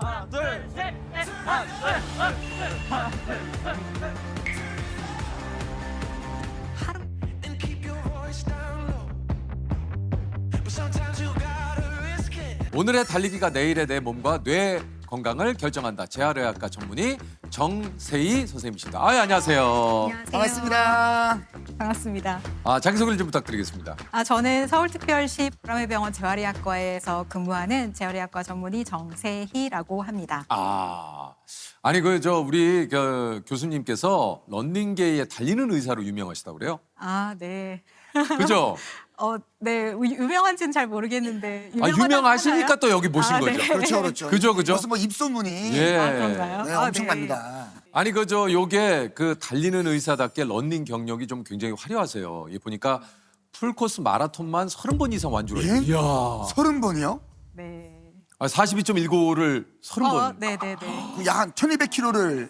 하나, 둘, 셋, 넷. 하나, 둘, and keep your voice down low. But sometimes you gotta risk it. 오늘의 달리기가 내일의 내 몸과 뇌 건강을 결정한다. 재활의학과 전문의 정세희 선생님이십니다. 안녕하세요. 반갑습니다. 반갑습니다. 자기소개를 좀 부탁드리겠습니다. 저는 서울특별시 보라매병원 재활의학과에서 근무하는 재활의학과 전문의 정세희라고 합니다. 아니 우리 교수님께서 런닝계의 달리는 의사로 유명하시다고 그래요? 네. 그죠? 네. 유명한지는 잘 모르겠는데. 유명하시니까 또 여기 모신 거죠. 네. 그렇죠. 그죠. 무슨 뭐 입소문이 예. 그런가요? 네, 엄청납니다. 아니 요게 달리는 의사답게 런닝 경력이 좀 굉장히 화려하세요. 보니까 풀코스 마라톤만 30번 이상 완주를 예? 했어요. 이야. 30번이요? 네. 42.195를 30번. 네네네. 약 1200km를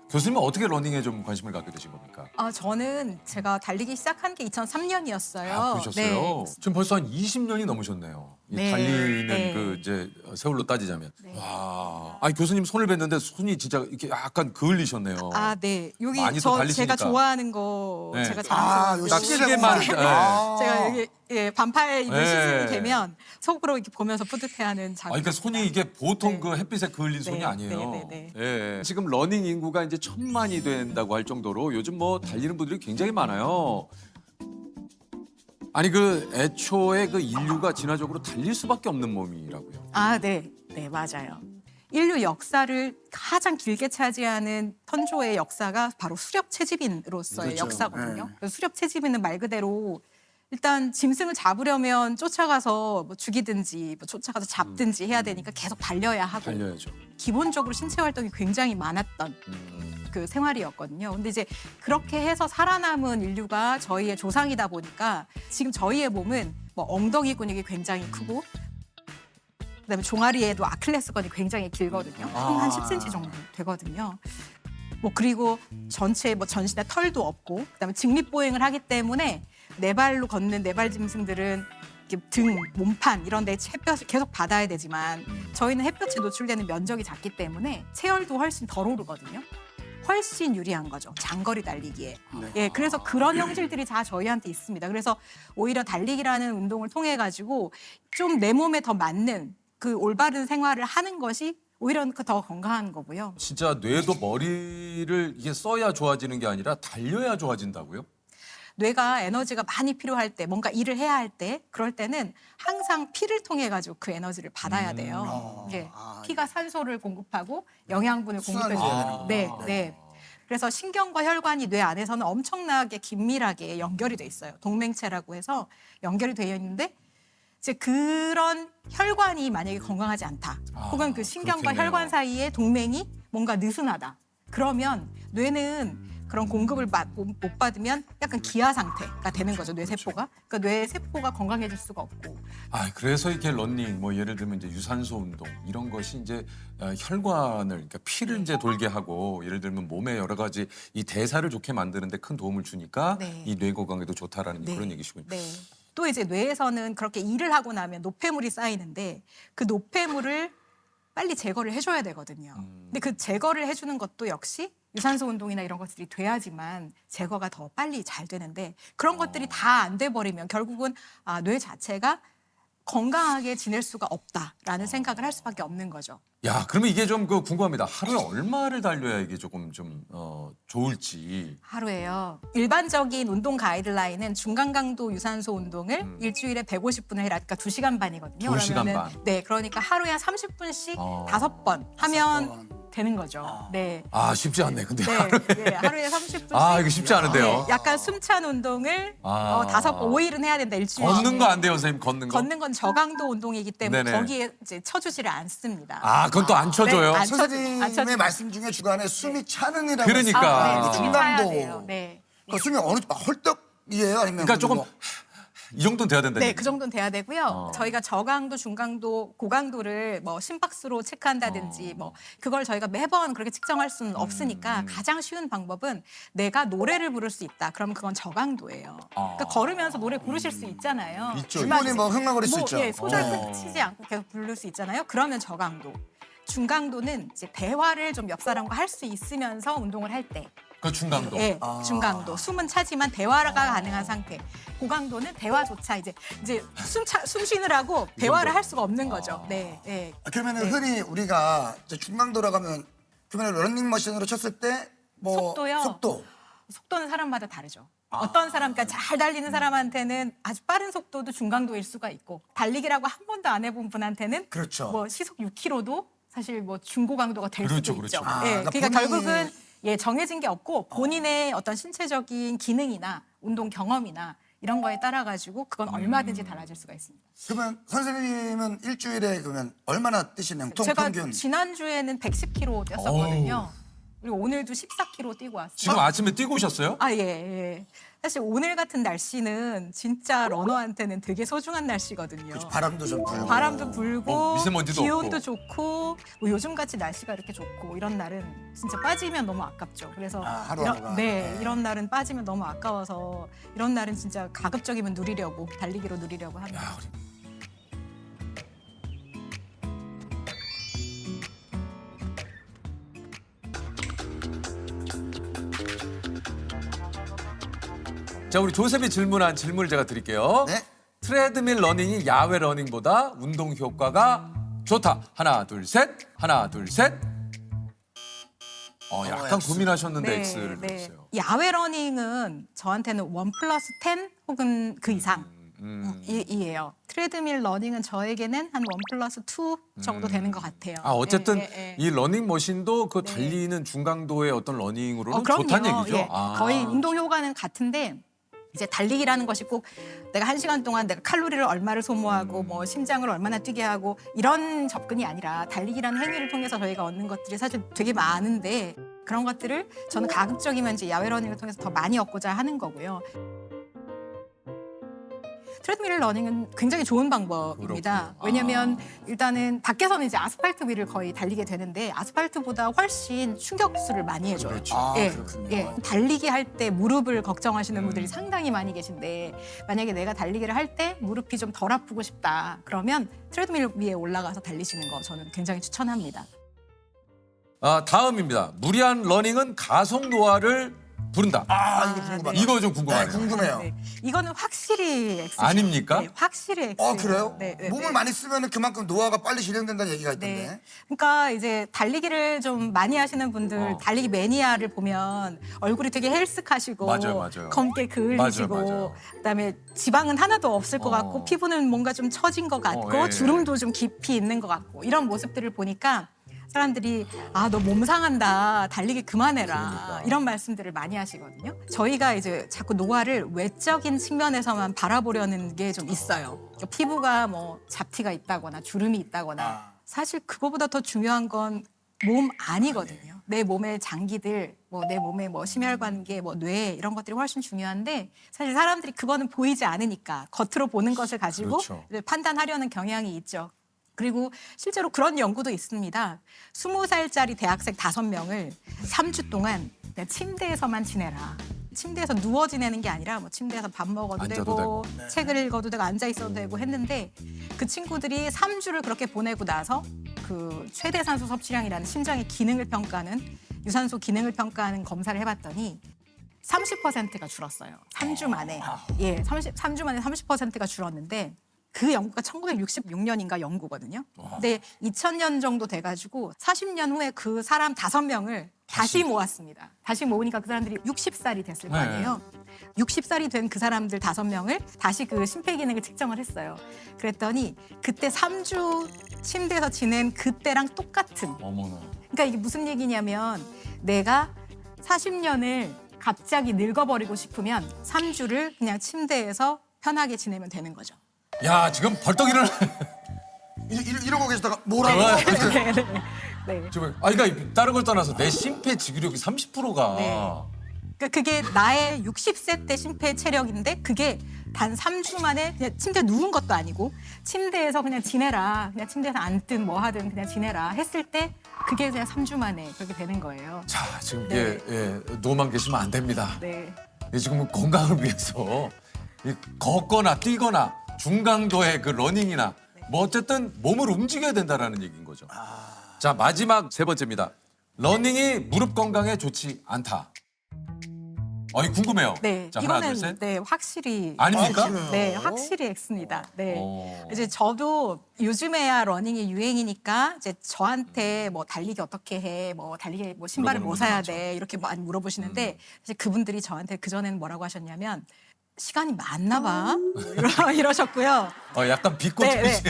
교수님은 어떻게 러닝에 좀 관심을 갖게 되신 겁니까? 저는 제가 달리기 시작한 게 2003년이었어요. 그러셨어요? 지금 벌써 한 20년이 넘으셨네요. 이 네. 달리는 네. 이제 세월로 따지자면. 네. 와. 아니 교수님 손을 뵀는데 손이 진짜 이렇게 약간 그을리셨네요. 네. 여기 많이 또 달리시니까. 제가 좋아하는 거 네. 제가 요 자랑스러운 딱 시계만. 시계만. 네. 제가 여기 반팔 입는 네. 시즌이 되면 속으로 이렇게 보면서 뿌듯해하는 장면. 그러니까 손이 이게 보통 네. 그 햇빛에 그을린 손이 네, 아니에요. 네. 예. 지금 러닝 인구가 이제 1000만이 된다고 할 정도로 요즘 달리는 분들이 굉장히 많아요. 아니 애초에 인류가 진화적으로 달릴 수밖에 없는 몸이라고요. 네. 네, 맞아요. 인류 역사를 가장 길게 차지하는 선조의 역사가 바로 수렵 채집인으로서의 그렇죠. 역사거든요. 네. 그래서 수렵 채집인은 말 그대로 일단 짐승을 잡으려면 쫓아가서 뭐 죽이든지 뭐 쫓아가서 잡든지 해야 되니까 계속 달려야 하고 달려야죠. 기본적으로 신체 활동이 굉장히 많았던 그 생활이었거든요. 근데 이제 그렇게 해서 살아남은 인류가 저희의 조상이다 보니까 지금 저희의 몸은 뭐 엉덩이 근육이 굉장히 크고 그다음에 종아리에도 아킬레스건이 굉장히 길거든요. 한 10cm 정도 되거든요. 뭐 그리고 전체 뭐 전신에 털도 없고 그다음에 직립보행을 하기 때문에 네 발로 걷는 네발 짐승들은 이렇게 등, 몸판 이런 데 햇볕을 계속 받아야 되지만 저희는 햇볕에 노출되는 면적이 작기 때문에 체열도 훨씬 덜 오르거든요. 훨씬 유리한 거죠. 장거리 달리기에. 예, 그래서 그런 형질들이 다 저희한테 있습니다. 그래서 오히려 달리기라는 운동을 통해 가지고 좀 내 몸에 더 맞는 그 올바른 생활을 하는 것이 오히려 더 건강한 거고요. 진짜 뇌도 머리를 이게 써야 좋아지는 게 아니라 달려야 좋아진다고요? 뇌가 에너지가 많이 필요할 때, 뭔가 일을 해야 할 때, 그럴 때는 항상 피를 통해 가지고 그 에너지를 받아야 돼요. 예, 피가 산소를 공급하고 영양분을 공급해 줘요. 네, 네. 그래서 신경과 혈관이 뇌 안에서는 엄청나게 긴밀하게 연결이 돼 있어요. 동맹체라고 해서 연결이 되어 있는데 이제 그런 혈관이 만약에 건강하지 않다, 혹은 그 신경과 그렇겠네요. 혈관 사이의 동맹이 뭔가 느슨하다. 그러면 뇌는 그런 공급을 못 받으면 약간 기아 상태가 되는 거죠, 뇌세포가. 그러니까 뇌세포가 건강해질 수가 없고. 그래서 이렇게 런닝, 뭐 예를 들면 이제 유산소 운동 이런 것이 이제 혈관을, 그러니까 피를 이제 돌게 하고 예를 들면 몸의 여러 가지 이 대사를 좋게 만드는데 큰 도움을 주니까 네. 이 뇌 건강에도 좋다라는 네. 그런 얘기시군요. 네. 또 이제 뇌에서는 그렇게 일을 하고 나면 노폐물이 쌓이는데 그 노폐물을 빨리 제거를 해줘야 되거든요. 근데 그 제거를 해주는 것도 역시 유산소 운동이나 이런 것들이 돼야지만 제거가 더 빨리 잘 되는데 그런 것들이 다 안 돼 버리면 결국은 뇌 자체가 건강하게 지낼 수가 없다라는 생각을 할 수밖에 없는 거죠. 야, 그러면 이게 좀 궁금합니다. 하루에 얼마를 달려야 이게 조금 좀 좋을지. 하루에요. 일반적인 운동 가이드라인은 중간 강도 유산소 운동을 일주일에 150분을 해라. 그러니까 2시간 반이거든요. 2시간 그러면은 반. 네, 그러니까 하루에 한 30분씩 어. 5번 하면 되는 거죠. 네. 쉽지 않네. 근데 네, 하루에. 하루에 30분씩. 이거 쉽지 않은데요. 네, 약간 숨찬 운동을 5번, 5일은 해야 된다. 일주일에. 걷는 거 안 돼요, 선생님? 걷는 거? 걷는 건 저강도 운동이기 때문에 네네. 거기에 이제 쳐주지를 않습니다. 그건 또 안 쳐줘요? 네, 안 쳐줘- 안 선생님의 쳐줘. 말씀 중에 주간에 숨이 차는이라고 그러니까. 네, 숨이 차야 중강도. 돼요. 네. 그 숨이 어느 헐떡이에요? 아니면 그러니까 조금 이 정도는 돼야 된다. 네, 그 정도는 돼야 되고요. 어. 저희가 저강도, 중강도, 고강도를 뭐 심박수로 체크한다든지 뭐 그걸 저희가 매번 그렇게 측정할 수는 없으니까 가장 쉬운 방법은 내가 노래를 부를 수 있다. 그러면 그건 저강도예요. 그러니까 걸으면서 노래 부르실 수 있잖아요. 있죠. 충분히 뭐 흥얼거릴 수 있죠. 예, 소절 치지 않고 계속 부를 수 있잖아요. 그러면 저강도. 중강도는 이제 대화를 좀 옆 사람과 할 수 있으면서 운동을 할 때. 그 중강도. 예, 중강도. 숨은 차지만 대화가 가능한 상태. 고강도는 대화조차 이제 숨 쉬느라고 대화를 할 수가 없는 거죠. 네, 네. 그러면 네. 흔히 우리가 이제 중강도라고 하면 그러면 러닝머신으로 쳤을 때 뭐 속도요? 속도는 사람마다 다르죠. 어떤 사람, 그러니까 잘 달리는 사람한테는 아주 빠른 속도도 중강도일 수가 있고 달리기라고 한 번도 안 해본 분한테는 그렇죠. 뭐 시속 6km도 사실 뭐 중고강도가 될 그렇죠, 수도 그렇죠. 있죠. 아, 예, 그러니까 그러니까 본인이- 결국은 예, 정해진 게 없고 본인의 어떤 신체적인 기능이나 운동 경험이나 이런 거에 따라 가지고 그건 얼마든지 달라질 수가 있습니다. 그러면 선생님은 일주일에 그러면 얼마나 뛰시는 통 제가 평균? 지난주에는 110km 뛰었었거든요. 그리고 오늘도 14km 뛰고 왔어요. 지금 아침에 뛰고 오셨어요? 아, 예, 예. 사실 오늘 같은 날씨는 진짜 러너한테는 되게 소중한 날씨거든요. 바람도 좀 불고. 바람도 불고 뭐 미세먼지도 기온도 없고. 좋고 뭐 요즘 같이 날씨가 이렇게 좋고 이런 날은 진짜 빠지면 너무 아깝죠. 그래서 하루하루가. 네, 이런 날은 빠지면 너무 아까워서 이런 날은 진짜 가급적이면 누리려고 달리기로 누리려고 합니다. 자, 우리 조셉이 질문한 질문을 제가 드릴게요. 네. 트레드밀 러닝이 야외 러닝보다 운동 효과가 좋다. 하나, 둘, 셋. 하나, 둘, 셋. 약간 X. 고민하셨는데 X를 네. 들었어요. 야외 러닝은 저한테는 1+10 혹은 그 이상. 이에요. 트레드밀 러닝은 저에게는 한 1+2 정도 되는 것 같아요. 어쨌든 예, 예, 예. 이 러닝머신도 그 달리는 중강도의 어떤 러닝으로는 그럼요. 좋다는 얘기죠. 예. 거의 운동 효과는 같은데 이제 달리기라는 것이 꼭 내가 1시간 동안 내가 칼로리를 얼마를 소모하고 뭐 심장을 얼마나 뛰게 하고 이런 접근이 아니라 달리기라는 행위를 통해서 저희가 얻는 것들이 사실 되게 많은데 그런 것들을 저는 가급적이면 이제 야외 러닝을 통해서 더 많이 얻고자 하는 거고요. 트레드밀 러닝은 굉장히 좋은 방법입니다. 그렇군요. 왜냐하면 일단은 밖에서는 이제 아스팔트 위를 거의 달리게 되는데 아스팔트보다 훨씬 충격수를 많이 해줘요. 그렇죠. 그렇군요. 예, 달리기 할 때 무릎을 걱정하시는 분들이 상당히 많이 계신데 만약에 내가 달리기를 할 때 무릎이 좀 덜 아프고 싶다 그러면 트레드밀 위에 올라가서 달리시는 거 저는 굉장히 추천합니다. 다음입니다. 무리한 러닝은 가속 노화를 부른다. 이거 궁금하다. 이거 좀 궁금하네요. 네, 궁금해요. 네, 이거는 확실히 X죠. 아닙니까? 네, 확실히 X. 그래요? 네, 네, 몸을 네. 많이 쓰면 그만큼 노화가 빨리 진행된다는 얘기가 있던데. 네. 그러니까 이제 달리기를 좀 많이 하시는 분들 달리기 매니아를 보면 얼굴이 되게 헬스카시고 맞아요. 검게 그을리시고 맞아요. 그다음에 지방은 하나도 없을 것 어. 같고 피부는 뭔가 좀 처진 것 같고 예. 주름도 좀 깊이 있는 것 같고 이런 모습들을 보니까 사람들이 너 몸 상한다 달리기 그만해라 그러니까. 이런 말씀들을 많이 하시거든요. 저희가 이제 자꾸 노화를 외적인 측면에서만 바라보려는 게 좀 있어요. 그러니까 피부가 뭐 잡티가 있다거나 주름이 있다거나 사실 그거보다 더 중요한 건 몸 안이거든요. 내 몸의 장기들, 뭐 내 몸의 뭐 심혈관계, 뭐 뇌 이런 것들이 훨씬 중요한데 사실 사람들이 그거는 보이지 않으니까 겉으로 보는 것을 가지고 그렇죠. 이제 판단하려는 경향이 있죠. 그리고 실제로 그런 연구도 있습니다. 20살짜리 대학생 5명을 3주 동안 그냥 침대에서만 지내라. 침대에서 누워 지내는 게 아니라 뭐 침대에서 밥 먹어도 앉아도 되고 책을 읽어도 되고 앉아 있어도 되고 했는데 그 친구들이 3주를 그렇게 보내고 나서 그 최대 산소 섭취량이라는 심장의 기능을 평가하는 유산소 기능을 평가하는 검사를 해봤더니 30%가 줄었어요. 3주 만에. 예, 3주 만에 30%가 줄었는데 그 연구가 1966년인가 연구거든요. 근데 2000년 정도 돼가지고 40년 후에 그 사람 5명을 다시 모았습니다. 다시 모으니까 그 사람들이 60살이 됐을 거 아니에요. 60살이 된 그 사람들 5명을 다시 그 심폐기능을 측정을 했어요. 그랬더니 그때 3주 침대에서 지낸 그때랑 똑같은. 어머나. 그러니까 이게 무슨 얘기냐면 내가 40년을 갑자기 늙어버리고 싶으면 3주를 그냥 침대에서 편하게 지내면 되는 거죠. 야, 지금 벌떡 일어나. 이러고 계시다가 뭐라고? 네. 지금 그러니까 다른 걸 떠나서 내 심폐지구력이 30%가 네. 그러니까 그게 나의 60세 때 심폐 체력인데 그게 단 3주 만에 그냥 침대에 누운 것도 아니고 침대에서 그냥 지내라. 그냥 침대에서 앉든 뭐 하든 그냥 지내라 했을 때 그게 그냥 3주 만에 그렇게 되는 거예요. 자, 지금 네. 누워만 계시면 안 됩니다. 네. 지금 건강을 위해서 걷거나 뛰거나 중강도의 그 러닝이나 뭐 어쨌든 몸을 움직여야 된다라는 얘기인 거죠. 자, 마지막 세 번째입니다. 러닝이 무릎 건강에 좋지 않다. 이거 궁금해요. 네. 자, 하나, 이거는 둘, 셋. 네, 확실히 아닙니까? 네, 확실히 X입니다. 네. 오. 이제 저도 요즘에야 러닝이 유행이니까 이제 저한테 뭐 달리기 어떻게 해, 뭐 달리기 뭐 신발을 뭐 물어보는 사야 분들 돼 이렇게 많이 물어보시는데 사실 그분들이 저한테 그 전에는 뭐라고 하셨냐면 시간이 많나 봐 이러셨고요. 약간 비꼬듯이.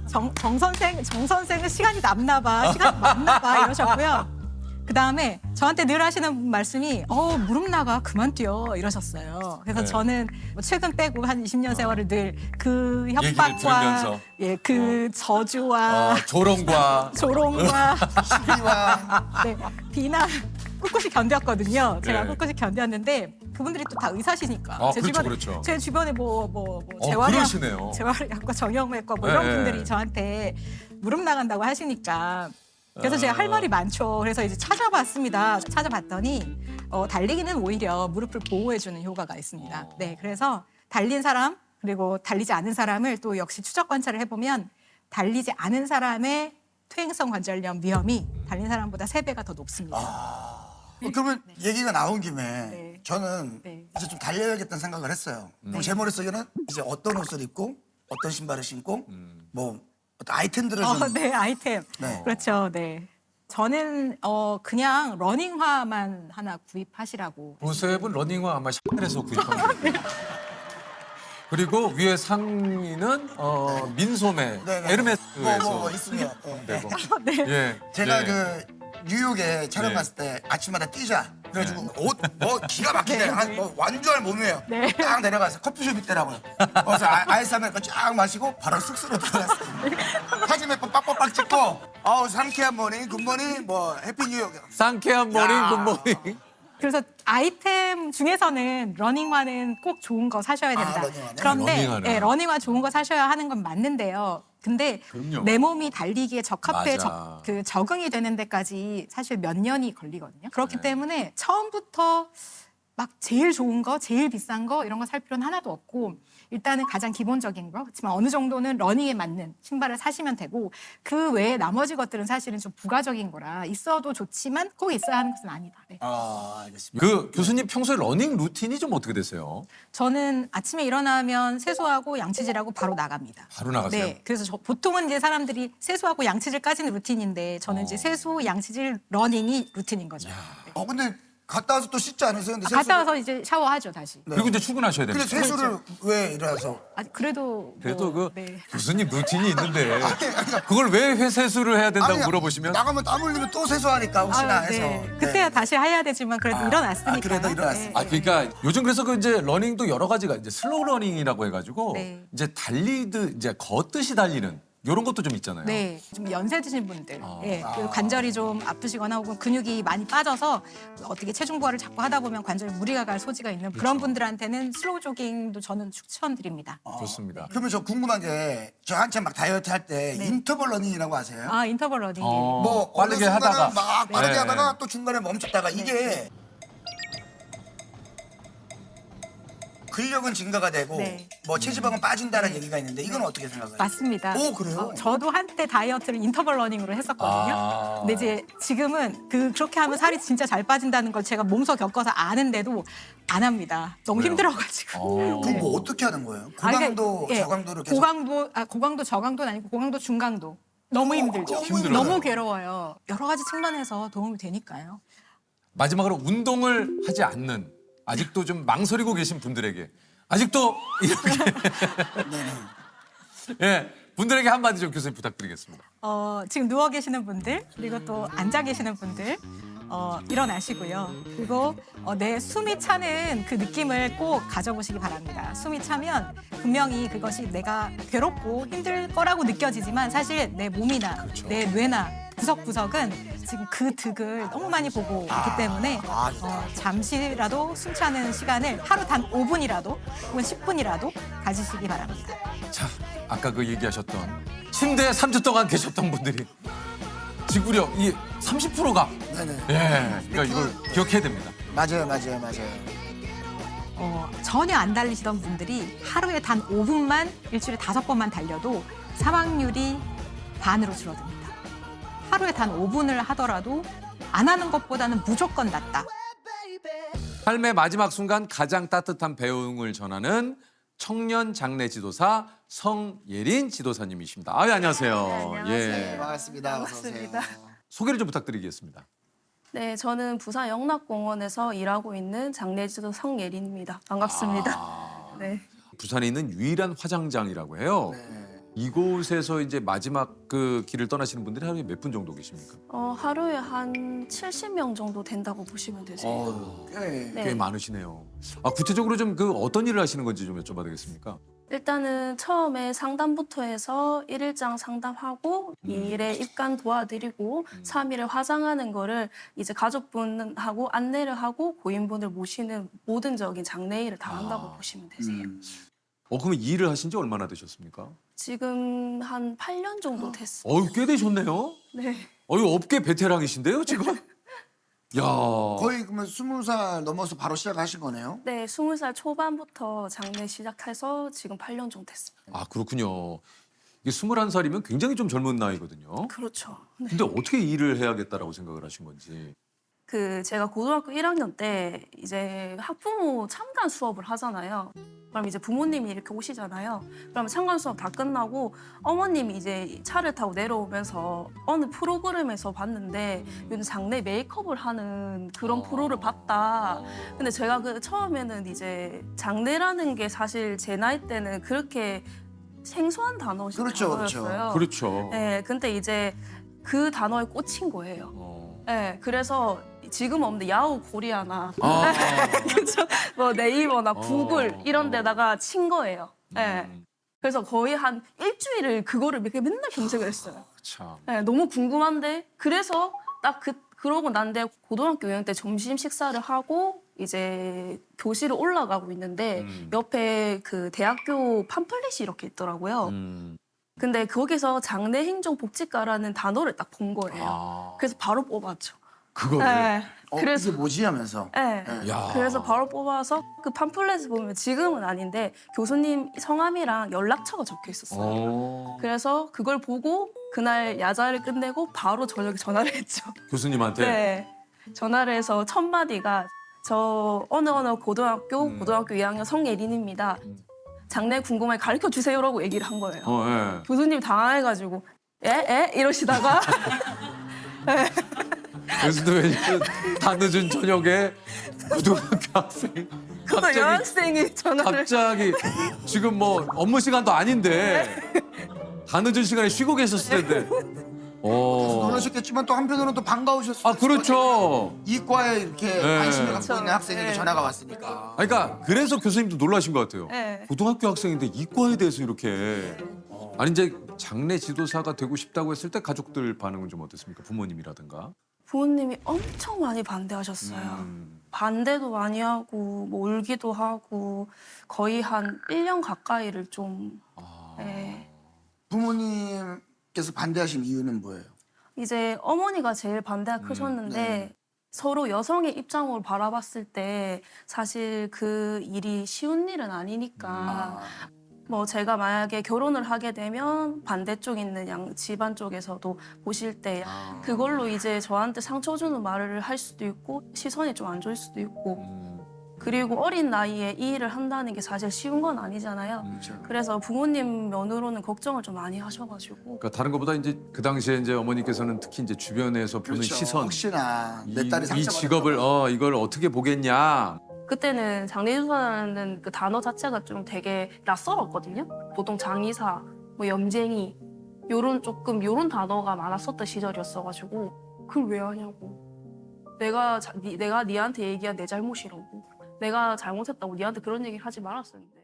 정 선생은 시간이 남나 봐, 시간이 많나 봐 이러셨고요. 그 다음에 저한테 늘 하시는 말씀이 무릎 나가 그만 뛰어 이러셨어요. 그래서 네. 저는 뭐 최근 빼고 한 20년 세월을 늘 그 얘기를 협박과 들으면서. 그 저주와 조롱과 조롱과 시비와 네, 비난 꿋꿋이 견뎠거든요. 제가 네. 꿋꿋이 견뎠는데 그분들이 또 다 의사시니까 그렇죠. 제 주변에 뭐 그러시네요. 재활의학과 정형외과 뭐 이런 네. 분들이 저한테 무릎 나간다고 하시니까 그래서 제가 할 말이 많죠. 그래서 이제 찾아봤습니다. 찾아봤더니 달리기는 오히려 무릎을 보호해주는 효과가 있습니다. 네, 그래서 달린 사람 그리고 달리지 않은 사람을 또 역시 추적 관찰을 해보면 달리지 않은 사람의 퇴행성 관절염 위험이 달린 사람보다 3배가 더 높습니다. 그러면 얘기가 나온 김에 네. 저는 네. 이제 좀 달려야겠다는 생각을 했어요. 그럼 제 머릿속에는 이제 어떤 옷을 입고 어떤 신발을 신고 뭐 어떤 아이템들을 좀 네, 아이템. 네. 그렇죠, 네. 저는 그냥 러닝화만 하나 구입하시라고. 보셉은 러닝화 아마 샤넬에서 구입한 거예요. 그리고 위에 상의는 민소매 네네. 에르메스에서 뭐 있으면 네. 되고. 네. 예. 제가 예. 그 뉴욕에 촬영 네. 갔을 때 아침마다 뛰자. 그래가지고 옷 뭐 기가 막히게 뭐 완주할 몸이에요. 네. 딱 내려가서 커피숍 있더라고요. 그래서 아이스 아메리카노 쫙 마시고 바로 숙소로 들어갔어요. 사진 몇 번 빡빡빡 찍고 상쾌한 모닝 굿모닝 뭐 해피 뉴욕. 상쾌한 모닝 야. 굿모닝. 그래서 아이템 중에서는 러닝화는 꼭 좋은 거 사셔야 된다. 러닝화는? 그런데 러닝화는. 러닝화 좋은 거 사셔야 하는 건 맞는데요. 근데 그럼요. 내 몸이 달리기에 적합해 맞아. 적응이 되는 데까지 사실 몇 년이 걸리거든요. 그렇기 네. 때문에 처음부터 막 제일 좋은 거, 제일 비싼 거 이런 거 살 필요는 하나도 없고 일단은 가장 기본적인 거 그렇지만 어느 정도는 러닝에 맞는 신발을 사시면 되고 그 외에 나머지 것들은 사실은 좀 부가적인 거라 있어도 좋지만 꼭 있어야 하는 것은 아니다. 네. 알겠습니다. 그 교수님 평소에 러닝 루틴이 좀 어떻게 되세요? 저는 아침에 일어나면 세수하고 양치질하고 바로 나갑니다. 바로 나가세요? 네, 그래서 보통은 이제 사람들이 세수하고 양치질까지는 루틴인데 저는 이제 세수, 양치질, 러닝이 루틴인 거죠. 네. 근데 갔다 와서 또 씻지 않으세요? 근데 갔다 와서 이제 샤워하죠 다시. 그리고 이제 출근하셔야 됩니다. 근데 세수를 왜 일어나서? 그래도 그래도 네. 교수님 루틴이 있는데 그걸 왜 회세수를 해야 된다고 아니, 물어보시면 나가면 땀 흘리면 또 세수하니까 혹시나 아유, 해서. 네. 그때야 다시 해야 되지만 그래도 일어났으니까. 그래도 일어났으니까. 그러니까 요즘 그래서 그 이제 러닝도 여러 가지가 이제 슬로우 러닝이라고 해가지고 네. 이제 이제 걷듯이 달리는 이런 것도 좀 있잖아요. 네, 좀 연세 드신 분들, 그리고 관절이 좀 아프시거나 혹은 근육이 많이 빠져서 어떻게 체중 부하를 자꾸 하다 보면 관절에 무리가 갈 소지가 있는 그렇죠. 그런 분들한테는 슬로우 조깅도 저는 추천드립니다. 좋습니다. 그러면 저 궁금한 게 저 한참 막 다이어트 할 때 인터벌 러닝이라고 아세요? 인터벌 러닝. 뭐 빠르게 어느 순간은 하다가 막 빠르게 네. 하다가 또 중간에 멈췄다가 이게 근력은 증가가 되고 네. 뭐 체지방은 빠진다는 얘기가 있는데 이건 어떻게 생각해요? 맞습니다. 오, 그래요? 저도 한때 다이어트를 인터벌 러닝으로 했었거든요. 근데 이제 지금은 그렇게 하면 살이 진짜 잘 빠진다는 걸 제가 몸소 겪어서 아는데도 안 합니다. 너무 왜요? 힘들어가지고. 그럼 뭐 어떻게 하는 거예요? 아, 그러니까, 고강도, 예, 저강도를 계속 고강도, 저강도는 아니고 고강도, 중강도. 너무 힘들죠. 힘들어요. 너무 괴로워요. 여러 가지 측면에서 도움이 되니까요. 마지막으로 운동을 하지 않는 아직도 좀 망설이고 계신 분들에게 아직도 이렇게 분들에게 한마디 좀 교수님 부탁드리겠습니다. 지금 누워 계시는 분들 그리고 또 앉아 계시는 분들 일어나시고요. 그리고 내 숨이 차는 그 느낌을 꼭 가져보시기 바랍니다. 숨이 차면 분명히 그것이 내가 괴롭고 힘들 거라고 느껴지지만 사실 내 몸이나 내 뇌나 구석구석은 지금 그 득을 너무 많이 보고 있기 때문에 잠시라도 숨차는 시간을 하루 단 5분이라도 혹은 10분이라도 가지시기 바랍니다. 자, 아까 그 얘기하셨던 침대에 3주 동안 계셨던 분들이 지구력 이 30%가 네네. 예, 그러니까 이걸 기억해야 됩니다. 맞아요. 전혀 안 달리시던 분들이 하루에 단 5분만 일주일에 5번만 달려도 사망률이 반으로 줄어듭니다. 하루에 단 5분을 하더라도 안 하는 것보다는 무조건 낫다. 삶의 마지막 순간 가장 따뜻한 배웅을 전하는 청년 장례 지도사 성예린 지도사님이십니다. 아, 안녕하세요. 안녕하세요. 예. 반갑습니다. 어서 오세요. 반갑습니다. 소개를 좀 부탁드리겠습니다. 네, 저는 부산 영락공원에서 일하고 있는 장례지도 성예린입니다. 반갑습니다. 아, 네. 부산에 있는 유일한 화장장이라고 해요. 네. 이곳에서 이제 마지막 그 길을 떠나시는 분들이 하루에 몇 분 정도 계십니까? 하루에 한 70명 정도 된다고 보시면 되세요. 꽤. 네. 꽤 많으시네요. 아, 구체적으로 좀 그 어떤 일을 하시는 건지 좀 여쭤봐도 되겠습니까? 일단은 처음에 상담부터 해서 1일장 상담하고 2일에 입간 도와드리고 3일에 화장하는 거를 이제 가족분하고 안내를 하고 고인분을 모시는 모든적인 장례 일을 다 한다고 보시면 되세요. 그러면 이 일을 하신 지 얼마나 되셨습니까? 지금 한 8년 정도 됐어요. 꽤 되셨네요. 네. 업계 베테랑이신데요, 지금? 야, 거의 그러면 20살 넘어서 바로 시작하신 거네요? 네, 20살 초반부터 장례 시작해서 지금 8년 정도 됐습니다. 아, 그렇군요. 이게 21살이면 굉장히 좀 젊은 나이거든요. 그렇죠. 네. 근데 어떻게 이 일을 해야겠다라고 생각을 하신 건지. 제가 고등학교 1학년 때 이제 학부모 참관 수업을 하잖아요. 그럼 이제 부모님이 이렇게 오시잖아요. 그러면 참관 수업 다 끝나고 어머님이 이제 차를 타고 내려오면서 어느 프로그램에서 봤는데 요즘 장례 메이크업을 하는 그런 프로를 봤다. 근데 제가 처음에는 이제 장례라는 게 사실 제 나이 때는 그렇게 생소한 단어였어요. 그렇죠. 네, 근데 이제 그 단어에 꽂힌 거예요. 네, 그래서 지금 없는데 야후 코리아나 그쵸? 뭐 네이버나 구글 이런 데다가 친 거예요. 네. 그래서 거의 한 일주일을 그거를 맨날 검색을 했어요. 참. 네, 너무 궁금한데 그래서 딱 그러고 난데 고등학교 6학년 때 점심 식사를 하고 이제 교실을 올라가고 있는데 옆에 그 대학교 팜플렛이 이렇게 있더라고요. 근데 거기서 장례행정복지과라는 단어를 딱 본 거예요. 그래서 바로 뽑았죠. 그거를. 네. 그래서 이게 뭐지 하면서. 네. 야. 그래서 바로 뽑아서 그 팜플렛을 보면 지금은 아닌데 교수님 성함이랑 연락처가 적혀 있었어요. 그래서 그걸 보고 그날 야자를 끝내고 바로 저녁에 전화를 했죠. 교수님한테. 네. 전화를 해서 첫 마디가 저 어느 고등학교 2학년 성예린입니다. 장례 궁금해 가르쳐 주세요라고 얘기를 한 거예요. 예. 교수님 당황해가지고 에? 이러시다가 교수도 왠지 다 늦은 저녁에 고등학교 학생 또 여학생이 전화를 갑자기 지금 뭐 업무 시간도 아닌데 다 늦은 시간에 쉬고 계셨을 텐데. 놀라셨겠지만 또 한편으로는 또 반가우셨어요. 아, 그렇죠. 이과에 이렇게 네. 관심을 갖고 있는 그렇죠. 학생에게 네. 전화가 왔으니까. 그러니까 그래서 교수님도 놀라신 것 같아요. 네. 고등학교 학생인데 이과에 대해서 이렇게. 아니 이제 장례 지도사가 되고 싶다고 했을 때 가족들 반응은 좀 어땠습니까? 부모님이라든가. 부모님이 엄청 많이 반대하셨어요. 반대도 많이 하고 뭐 울기도 하고 거의 한 1년 가까이를 좀 네. 부모님께서 반대하신 이유는 뭐예요? 이제 어머니가 제일 반대가 크셨는데 네. 서로 여성의 입장으로 바라봤을 때 사실 그 일이 쉬운 일은 아니니까 뭐 제가 만약에 결혼을 하게 되면 반대쪽 있는 집안 쪽에서도 보실 때 그걸로 이제 저한테 상처 주는 말을 할 수도 있고 시선이 좀 안 좋을 수도 있고 그리고 어린 나이에 이 일을 한다는 게 사실 쉬운 건 아니잖아요. 그래서 부모님 면으로는 걱정을 좀 많이 하셔가지고 그러니까 다른 것보다 이제 그 당시에 이제 어머니께서는 특히 이제 주변에서 보는 그렇죠. 시선, 혹시나 내 이 딸이 상처받을까 직업을 봐. 이걸 어떻게 보겠냐. 그때는 장례주사라는 그 단어 자체가 좀 되게 낯설었거든요. 보통 장의사, 뭐 염쟁이 요런 단어가 많았었던 시절이었어가지고 그걸 왜 하냐고. 내가 니한테 얘기한 내 잘못이라고. 내가 잘못했다고 니한테 그런 얘기를 하지 말았었는데.